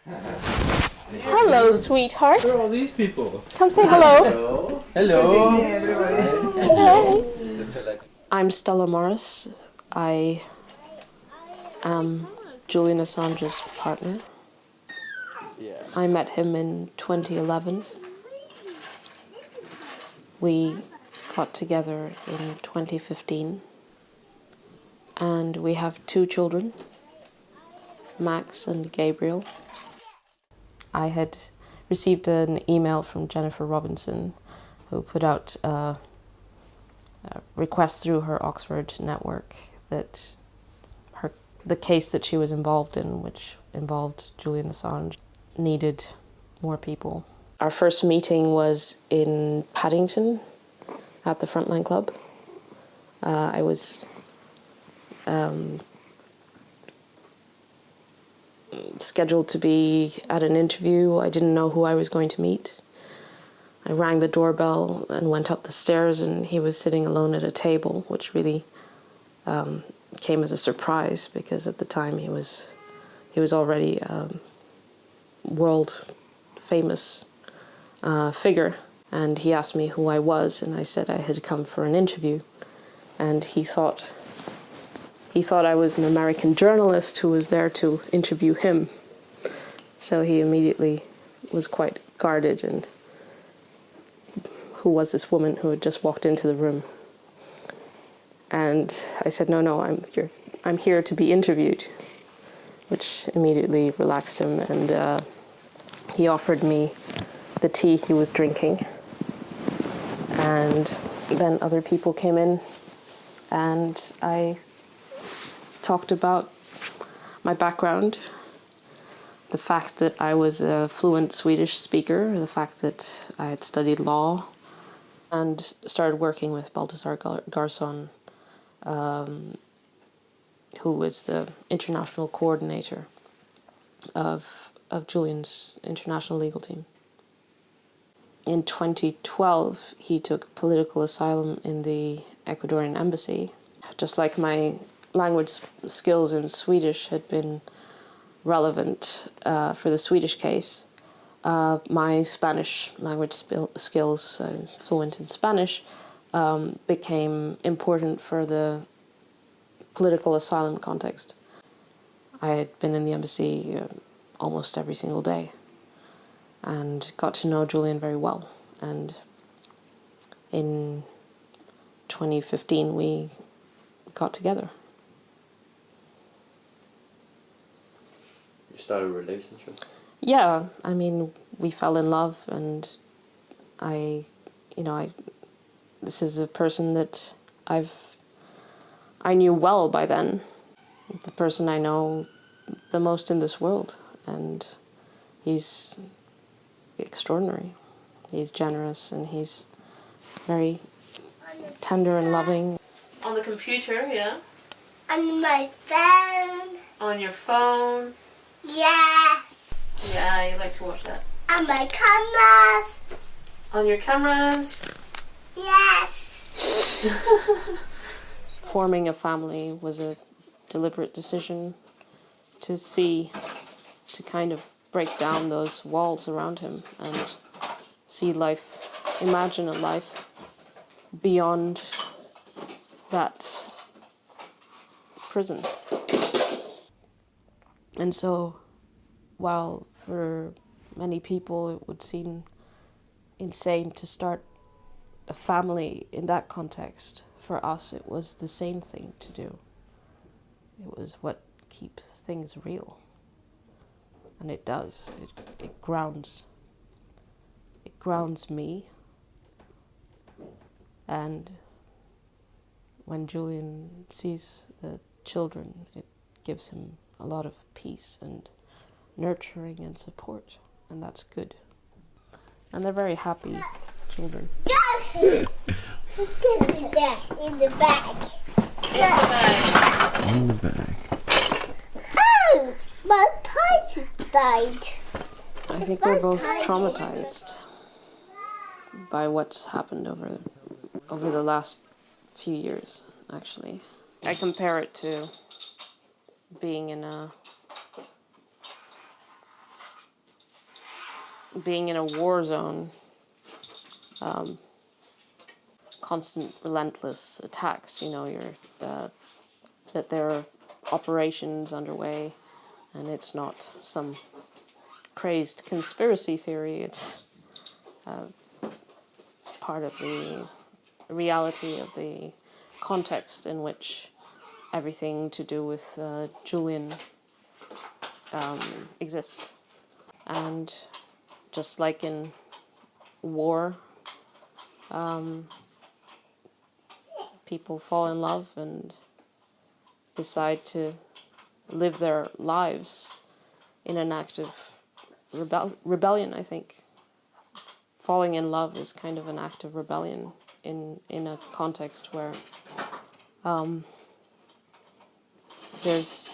Hello, sweetheart. Who are all these people? Come say hello. Hello. Hello. I'm Stella Morris. I am Julian Assange's partner. I met him in 2011. We got together in 2015. And we have 2 children, Max and Gabriel. I had received an email from Jennifer Robinson, who put out a request through her Oxford network that the case that she was involved in, which involved Julian Assange, needed more people. Our first meeting was in Paddington at the Frontline Club. I was scheduled to be at an interview. I didn't know who I was going to meet. I rang the doorbell and went up the stairs, and he was sitting alone at a table, which really came as a surprise, because at the time he was already a world famous figure. And he asked me who I was, and I said I had come for an interview. And he thought I was an American journalist who was there to interview him. So he immediately was quite guarded, and who was this woman who had just walked into the room? And I said, no, I'm here to be interviewed, which immediately relaxed him, and he offered me the tea he was drinking. And then other people came in, and I talked about my background, the fact that I was a fluent Swedish speaker, the fact that I had studied law, and started working with Baltasar Garzon, who was the international coordinator of Julian's international legal team. In 2012, he took political asylum in the Ecuadorian embassy. Just like my language skills in Swedish had been relevant for the Swedish case, my Spanish language skills, fluent in Spanish, became important for the political asylum context. I had been in the embassy almost every single day and got to know Julian very well. And in 2015, we got together. You started a relationship? Yeah, I mean, we fell in love, and this is a person that I knew well by then, the person I know the most in this world, and he's extraordinary. He's generous, and he's very tender and loving. On the computer, yeah? On my phone. On your phone? Yes. Yeah, you like to watch that. On my cameras. On your cameras? Yes. Forming a family was a deliberate decision to kind of break down those walls around him and see life, imagine a life beyond that prison. And so, while for many people it would seem insane to start a family in that context, for us it was the sane thing to do. It was what keeps things real. And it does. It grounds me. And when Julian sees the children, it gives him a lot of peace and nurturing and support, and that's good. And they're very happy children. In the bag. In the bag. Oh, my toys died. I think we're both traumatized by what's happened over the last few years, actually. I compare it to being in a being in a war zone, constant relentless attacks, that there are operations underway, and it's not some crazed conspiracy theory. It's part of the reality of the context in which everything to do with Julian exists. And just like in war, people fall in love and decide to live their lives in an act of rebellion, I think. Falling in love is kind of an act of rebellion in a context where there's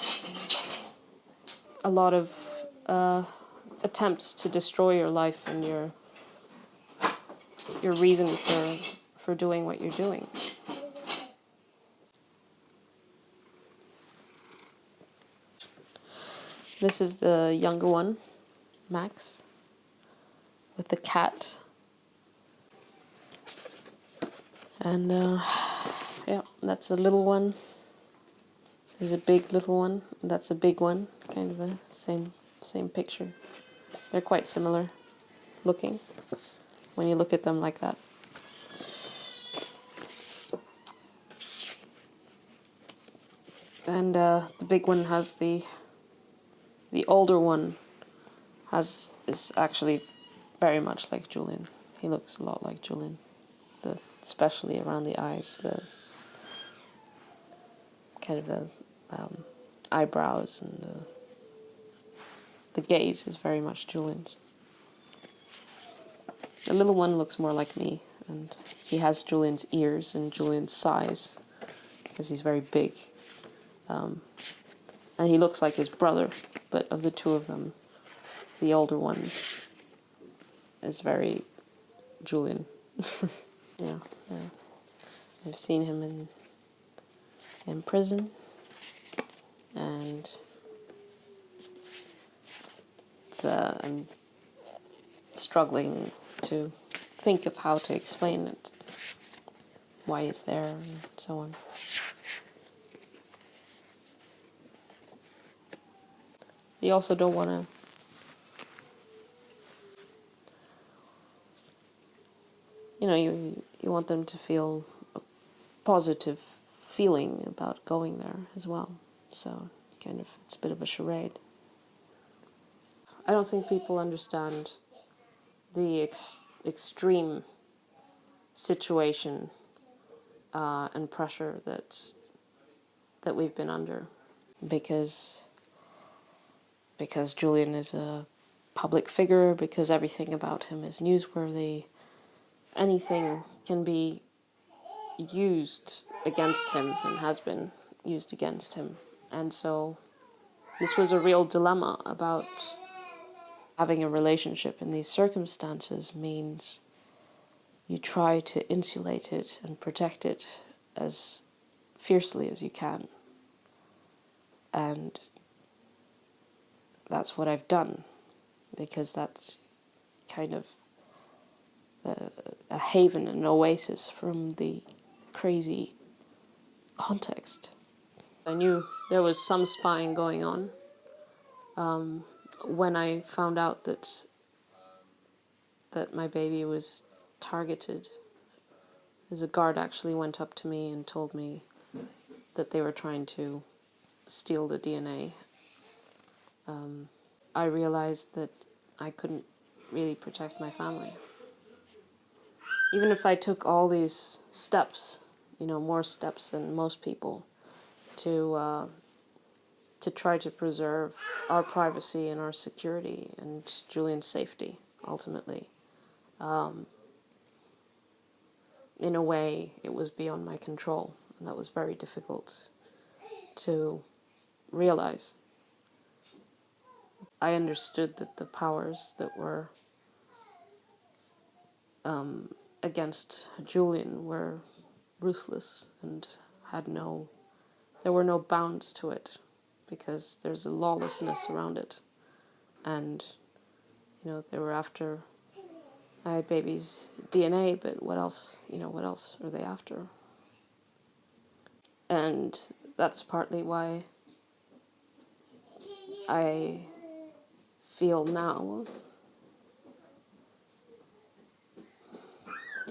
a lot of attempts to destroy your life and your reason for doing what you're doing. This is the younger one, Max, with the cat. And yeah, that's a little one. There's a big little one. That's a big one. Kind of a same picture. They're quite similar looking when you look at them like that. And the big one has the older one is actually very much like Julian. He looks a lot like Julian, especially around the eyes, the kind of the eyebrows, and the gaze is very much Julian's. The little one looks more like me, and he has Julian's ears and Julian's size, because he's very big. And he looks like his brother, but of the two of them, the older one is very Julian. Yeah. I've seen him in prison, and I'm struggling to think of how to explain it, why he's there, and so on. You also don't want to you want them to feel a positive feeling about going there as well. So it's a bit of a charade. I don't think people understand the extreme situation and pressure that we've been under, because Julian is a public figure, because everything about him is newsworthy. Anything can be used against him and has been used against him. And so this was a real dilemma about having a relationship in these circumstances. Means you try to insulate it and protect it as fiercely as you can. And that's what I've done, because that's kind of a haven, an oasis from the crazy context. I knew there was some spying going on when I found out that my baby was targeted. As a guard actually went up to me and told me that they were trying to steal the DNA. I realized that I couldn't really protect my family. Even if I took all these steps, more steps than most people, to try to preserve our privacy and our security and Julian's safety, ultimately. In a way, it was beyond my control, and that was very difficult to realize. I understood that the powers that were against Julian were ruthless and there were no bounds to it, because there's a lawlessness around it. And, they were after my baby's DNA, but what else? What else are they after? And that's partly why I feel now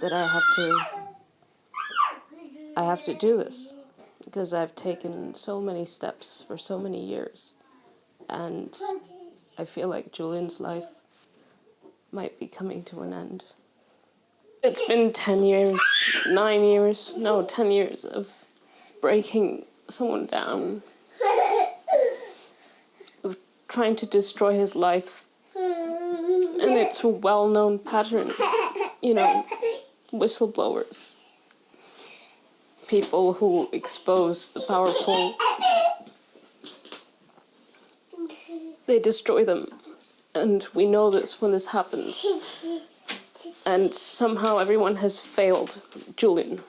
that I have to do this, because I've taken so many steps for so many years, and I feel like Julian's life might be coming to an end. It's been 10 years, 10 years of breaking someone down, of trying to destroy his life, and it's a well-known pattern, whistleblowers, people who expose the powerful, they destroy them. And we know this when this happens. And somehow everyone has failed Julian.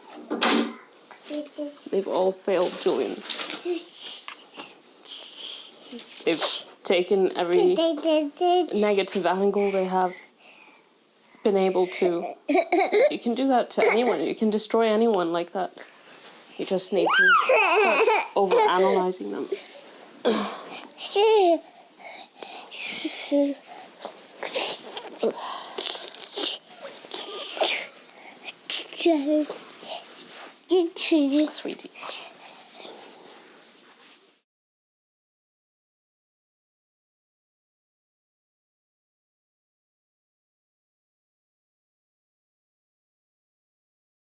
They've all failed Julian. They've taken every negative angle they have been able to. You can do that to anyone. You can destroy anyone like that. You just need to start overanalyzing them. Sweetie.